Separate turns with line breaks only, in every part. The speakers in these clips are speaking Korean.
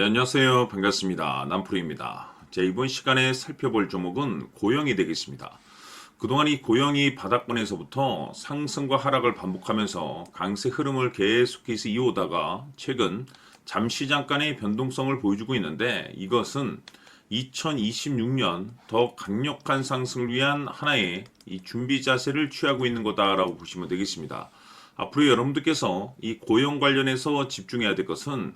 안녕하세요. 반갑습니다. 남프로입니다. 이번 시간에 살펴볼 종목은 고영이 되겠습니다. 그동안 이 고영이 바닥권에서부터 상승과 하락을 반복하면서 강세 흐름을 계속해서 이어오다가 최근 잠시 잠깐의 변동성을 보여주고 있는데, 이것은 2026년 더 강력한 상승을 위한 하나의 이 준비 자세를 취하고 있는 거다라고 보시면 되겠습니다. 앞으로 여러분들께서 이 고영 관련해서 집중해야 될 것은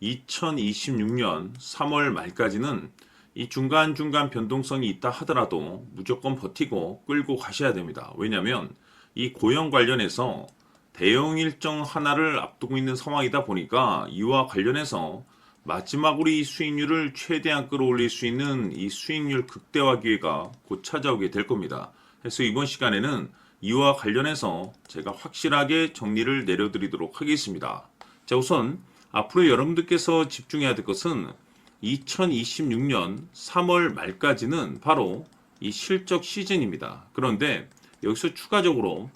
2026년 3월 말까지는 이 중간중간 변동성이 있다 하더라도 무조건 버티고 끌고 가셔야 됩니다. 왜냐하면 이 고영 관련해서 대형 일정 하나를 앞두고 있는 상황이다 보니까 이와 관련해서 마지막으로 이 수익률을 최대한 끌어올릴 수 있는 이 수익률 극대화 기회가 곧 찾아오게 될 겁니다. 그래서 이번 시간에는 이와 관련해서 제가 확실하게 정리를 내려드리도록 하겠습니다. 우선 앞으로 여러분들께서 집중해야 될 것은 2026년 3월 말까지는 바로 이 실적 시즌입니다. 그런데 여기서 추가적으로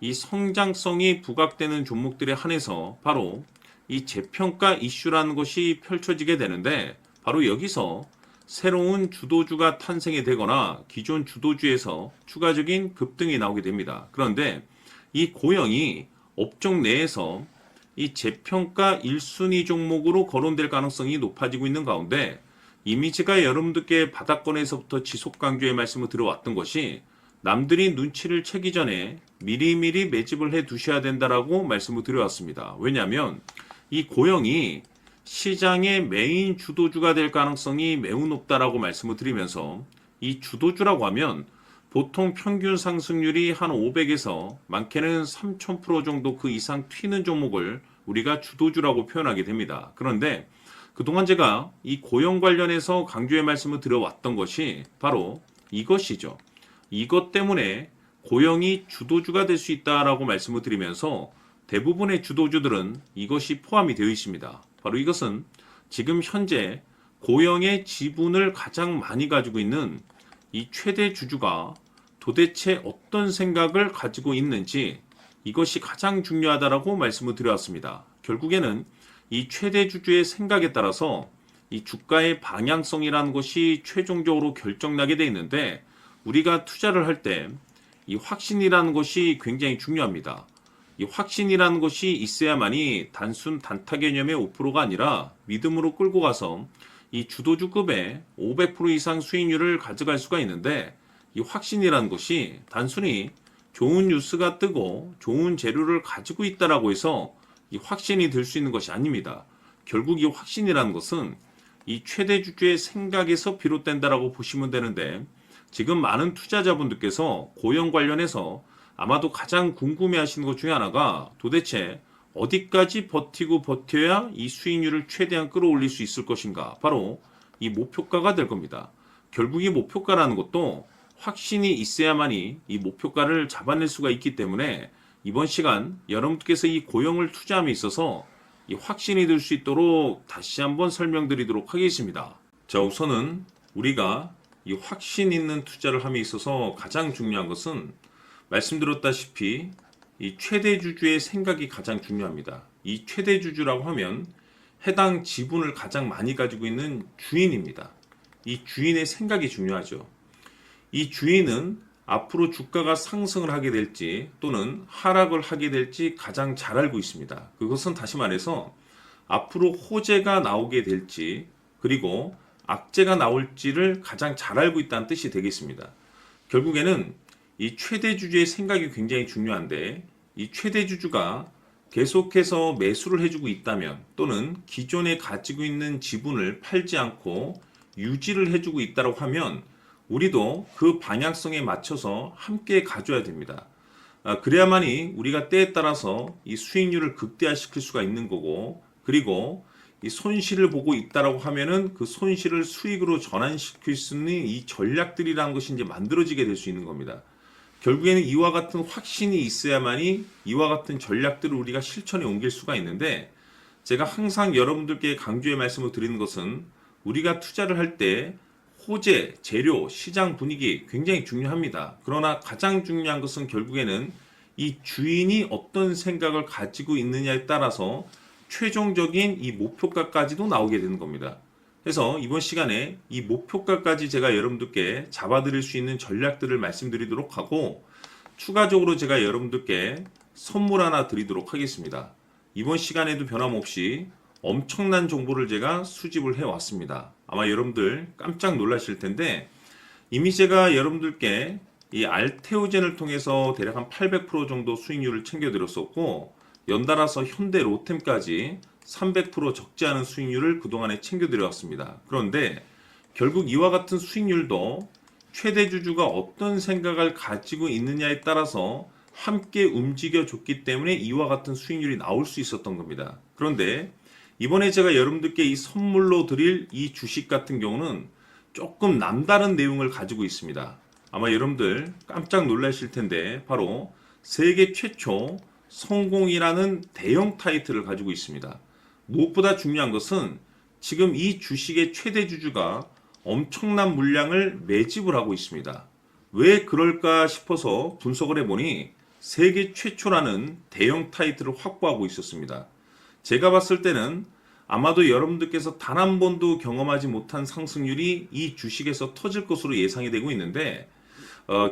이 성장성이 부각되는 종목들에 한해서 바로 이 재평가 이슈라는 것이 펼쳐지게 되는데, 바로 여기서 새로운 주도주가 탄생이 되거나 기존 주도주에서 추가적인 급등이 나오게 됩니다. 그런데 이 고영이 업종 내에서 이 재평가 1순위 종목으로 거론될 가능성이 높아지고 있는 가운데, 이미 제가 여러분들께 바닥권에서부터 지속 강조의 말씀을 들어왔던 것이 남들이 눈치를 채기 전에 미리미리 매집을 해 두셔야 된다라고 말씀을 드려왔습니다. 왜냐하면 이 고영이 시장의 메인 주도주가 될 가능성이 매우 높다라고 말씀을 드리면서, 이 주도주라고 하면 보통 평균 상승률이 한 500에서 많게는 3000% 정도 그 이상 튀는 종목을 우리가 주도주라고 표현하게 됩니다. 그런데 그동안 제가 이 고영 관련해서 강조의 말씀을 드려왔던 것이 바로 이것이죠. 이것 때문에 고영이 주도주가 될 수 있다라고 말씀을 드리면서 대부분의 주도주들은 이것이 포함이 되어 있습니다. 바로 이것은 지금 현재 고영의 지분을 가장 많이 가지고 있는 이 최대 주주가 도대체 어떤 생각을 가지고 있는지, 이것이 가장 중요하다라고 말씀을 드려왔습니다. 결국에는 이 최대 주주의 생각에 따라서 이 주가의 방향성이라는 것이 최종적으로 결정나게 돼 있는데, 우리가 투자를 할 때 이 확신이라는 것이 굉장히 중요합니다. 이 확신이라는 것이 있어야만이 단순 단타 개념의 5%가 아니라 믿음으로 끌고 가서 이 주도주급의 500% 이상 수익률을 가져갈 수가 있는데, 이 확신이라는 것이 단순히 좋은 뉴스가 뜨고 좋은 재료를 가지고 있다라고 해서 이 확신이 들 수 있는 것이 아닙니다. 결국 이 확신이라는 것은 이 최대 주주의 생각에서 비롯된다라고 보시면 되는데, 지금 많은 투자자분들께서 고영 관련해서 아마도 가장 궁금해하시는 것 중에 하나가 도대체 어디까지 버티고 버텨야 이 수익률을 최대한 끌어올릴 수 있을 것인가, 바로 이 목표가가 될 겁니다. 결국 이 목표가라는 것도 확신이 있어야만이 이 목표가를 잡아낼 수가 있기 때문에 이번 시간 여러분께서 이 고영을 투자함에 있어서 이 확신이 들 수 있도록 다시 한번 설명드리도록 하겠습니다. 우선은 우리가 이 확신 있는 투자를 함에 있어서 가장 중요한 것은 말씀드렸다시피 이 최대 주주의 생각이 가장 중요합니다. 이 최대 주주라고 하면 해당 지분을 가장 많이 가지고 있는 주인입니다. 이 주인의 생각이 중요하죠. 이 주인은 앞으로 주가가 상승을 하게 될지 또는 하락을 하게 될지 가장 잘 알고 있습니다. 그것은 다시 말해서 앞으로 호재가 나오게 될지 그리고 악재가 나올지를 가장 잘 알고 있다는 뜻이 되겠습니다. 결국에는 이 최대 주주의 생각이 굉장히 중요한데, 이 최대 주주가 계속해서 매수를 해주고 있다면 또는 기존에 가지고 있는 지분을 팔지 않고 유지를 해주고 있다고 하면 우리도 그 방향성에 맞춰서 함께 가져야 됩니다. 그래야만이 우리가 때에 따라서 이 수익률을 극대화시킬 수가 있는 거고, 그리고 이 손실을 보고 있다라고 하면은 그 손실을 수익으로 전환시킬 수 있는 이 전략들이라는 것이 이제 만들어지게 될 수 있는 겁니다. 결국에는 이와 같은 확신이 있어야만이 이와 같은 전략들을 우리가 실천에 옮길 수가 있는데, 제가 항상 여러분들께 강조의 말씀을 드리는 것은 우리가 투자를 할 때 호재, 재료, 시장 분위기 굉장히 중요합니다. 그러나 가장 중요한 것은 결국에는 이 주인이 어떤 생각을 가지고 있느냐에 따라서 최종적인 이 목표가까지도 나오게 되는 겁니다. 그래서 이번 시간에 이 목표가까지 제가 여러분들께 잡아드릴 수 있는 전략들을 말씀드리도록 하고, 추가적으로 제가 여러분들께 선물 하나 드리도록 하겠습니다. 이번 시간에도 변함없이 엄청난 정보를 제가 수집을 해왔습니다. 아마 여러분들 깜짝 놀라실 텐데, 이미 제가 여러분들께 이 알테오젠을 통해서 대략 한 800% 정도 수익률을 챙겨드렸었고, 연달아서 현대 로템까지 300% 적지 않은 수익률을 그동안에 챙겨드려왔습니다. 그런데 결국 이와 같은 수익률도 최대 주주가 어떤 생각을 가지고 있느냐에 따라서 함께 움직여줬기 때문에 이와 같은 수익률이 나올 수 있었던 겁니다. 그런데 이번에 제가 여러분들께 이 선물로 드릴 이 주식 같은 경우는 조금 남다른 내용을 가지고 있습니다. 아마 여러분들 깜짝 놀라실 텐데, 바로 세계 최초 성공이라는 대형 타이틀을 가지고 있습니다. 무엇보다 중요한 것은 지금 이 주식의 최대 주주가 엄청난 물량을 매집을 하고 있습니다. 왜 그럴까 싶어서 분석을 해보니 세계 최초라는 대형 타이틀을 확보하고 있었습니다. 제가 봤을 때는 아마도 여러분들께서 단 한 번도 경험하지 못한 상승률이 이 주식에서 터질 것으로 예상이 되고 있는데,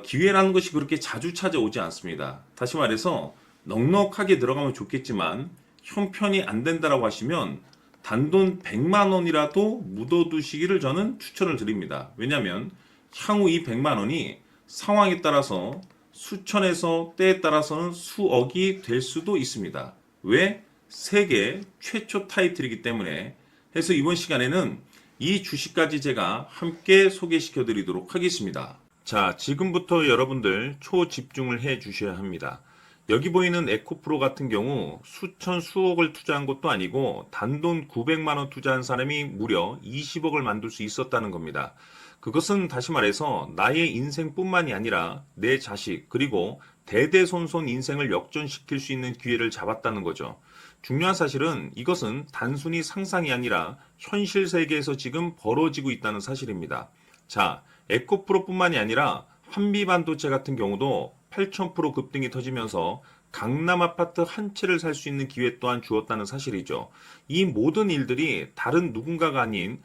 기회라는 것이 그렇게 자주 찾아오지 않습니다. 다시 말해서 넉넉하게 들어가면 좋겠지만 형편이 안 된다라고 하시면 단돈 100만 원이라도 묻어두시기를 저는 추천을 드립니다. 왜냐하면 향후 이 100만 원이 상황에 따라서 수천에서 때에 따라서는 수억이 될 수도 있습니다. 왜? 세계 최초 타이틀이기 때문에. 해서 이번 시간에는 이 주식까지 제가 함께 소개시켜 드리도록 하겠습니다. 자, 지금부터 여러분들 초집중을 해 주셔야 합니다. 여기 보이는 에코프로 같은 경우 수천 수억을 투자한 것도 아니고 단돈 900만 원 투자한 사람이 무려 20억을 만들 수 있었다는 겁니다. 그것은 다시 말해서 나의 인생뿐만이 아니라 내 자식 그리고 대대손손 인생을 역전시킬 수 있는 기회를 잡았다는 거죠. 중요한 사실은 이것은 단순히 상상이 아니라 현실 세계에서 지금 벌어지고 있다는 사실입니다. 자, 에코프로뿐만이 아니라 한미반도체 같은 경우도 8,000% 급등이 터지면서 강남 아파트 한 채를 살 수 있는 기회 또한 주었다는 사실이죠. 이 모든 일들이 다른 누군가가 아닌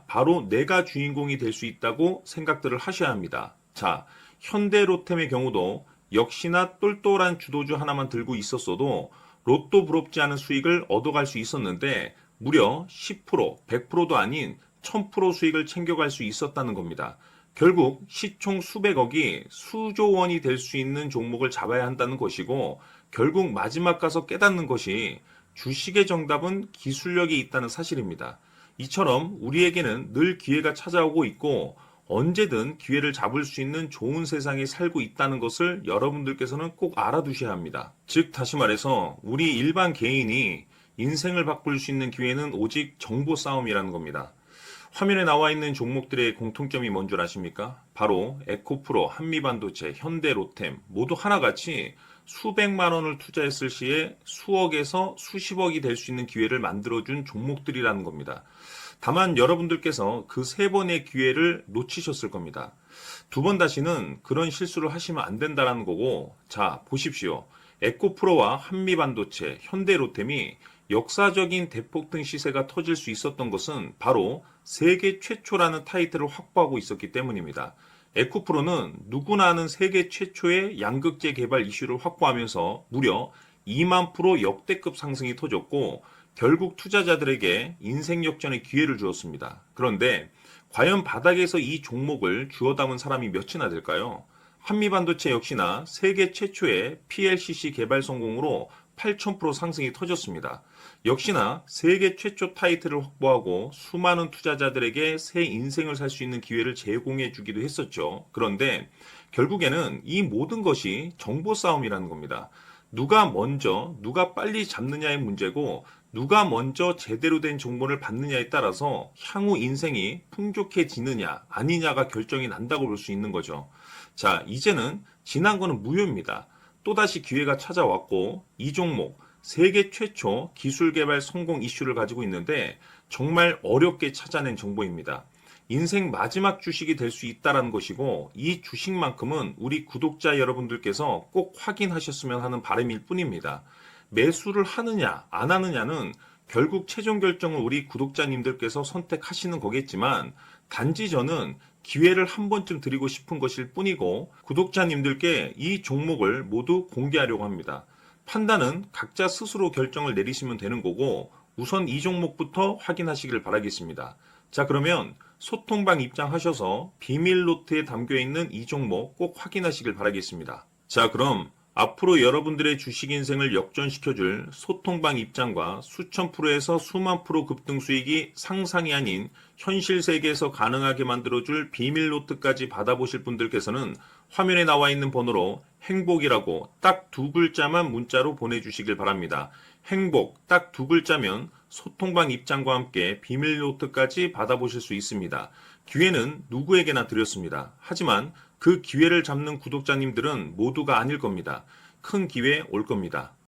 바로 내가 주인공이 될 수 있다고 생각들을 하셔야 합니다. 자, 현대로템의 경우도 역시나 똘똘한 주도주 하나만 들고 있었어도 로또 부럽지 않은 수익을 얻어갈 수 있었는데 무려 10%, 100%도 아닌 1000% 수익을 챙겨갈 수 있었다는 겁니다. 결국 시총 수백억이 수조 원이 될 수 있는 종목을 잡아야 한다는 것이고, 결국 마지막 가서 깨닫는 것이 주식의 정답은 기술력이 있다는 사실입니다. 이처럼 우리에게는 늘 기회가 찾아오고 있고 언제든 기회를 잡을 수 있는 좋은 세상에 살고 있다는 것을 여러분들께서는 꼭 알아두셔야 합니다. 즉 다시 말해서 우리 일반 개인이 인생을 바꿀 수 있는 기회는 오직 정보 싸움이라는 겁니다. 화면에 나와 있는 종목들의 공통점이 뭔 줄 아십니까? 바로 에코프로, 한미반도체, 현대로템 모두 하나같이 수백만 원을 투자했을 시에 수억에서 수십억이 될 수 있는 기회를 만들어준 종목들이라는 겁니다. 다만 여러분들께서 그 세 번의 기회를 놓치셨을 겁니다. 두 번 다시는 그런 실수를 하시면 안 된다는 거고, 자 보십시오. 에코프로와 한미반도체, 현대로템이 역사적인 대폭등 시세가 터질 수 있었던 것은 바로 세계 최초라는 타이틀을 확보하고 있었기 때문입니다. 에코프로는 누구나 아는 세계 최초의 양극재 개발 이슈를 확보하면서 무려 2만 프로 역대급 상승이 터졌고 결국 투자자들에게 인생 역전의 기회를 주었습니다. 그런데 과연 바닥에서 이 종목을 주워 담은 사람이 몇이나 될까요? 한미반도체 역시나 세계 최초의 PLCC 개발 성공으로 8,000% 상승이 터졌습니다. 역시나 세계 최초 타이틀을 확보하고 수많은 투자자들에게 새 인생을 살 수 있는 기회를 제공해 주기도 했었죠. 그런데 결국에는 이 모든 것이 정보 싸움이라는 겁니다. 누가 먼저, 누가 빨리 잡느냐의 문제고 누가 먼저 제대로 된 정보를 받느냐에 따라서 향후 인생이 풍족해지느냐 아니냐가 결정이 난다고 볼 수 있는 거죠. 자, 이제는 지난 거는 무효입니다. 또다시 기회가 찾아왔고 이 종목 세계 최초 기술 개발 성공 이슈를 가지고 있는데 정말 어렵게 찾아낸 정보입니다. 인생 마지막 주식이 될 수 있다는 것이고 이 주식만큼은 우리 구독자 여러분들께서 꼭 확인하셨으면 하는 바람일 뿐입니다.
매수를 하느냐, 안 하느냐는 결국 최종 결정을 우리 구독자님들께서 선택하시는 거겠지만, 단지 저는 기회를 한 번쯤 드리고 싶은 것일 뿐이고, 구독자님들께 이 종목을 모두 공개하려고 합니다. 판단은 각자 스스로 결정을 내리시면 되는 거고, 우선 이 종목부터 확인하시길 바라겠습니다. 자, 그러면 소통방 입장하셔서 비밀 노트에 담겨 있는 이 종목 꼭 확인하시길 바라겠습니다. 자, 그럼 앞으로 여러분들의 주식 인생을 역전시켜줄 소통방 입장과 수천 프로에서 수만 프로 급등 수익이 상상이 아닌 현실 세계에서 가능하게 만들어줄 비밀 노트까지 받아보실 분들께서는 화면에 나와 있는 번호로 행복이라고 딱 두 글자만 문자로 보내주시길 바랍니다. 행복 딱 두 글자면 소통방 입장과 함께 비밀 노트까지 받아보실 수 있습니다. 기회는 누구에게나 드렸습니다. 하지만 그 기회를 잡는 구독자님들은 모두가 아닐 겁니다. 큰 기회 올 겁니다.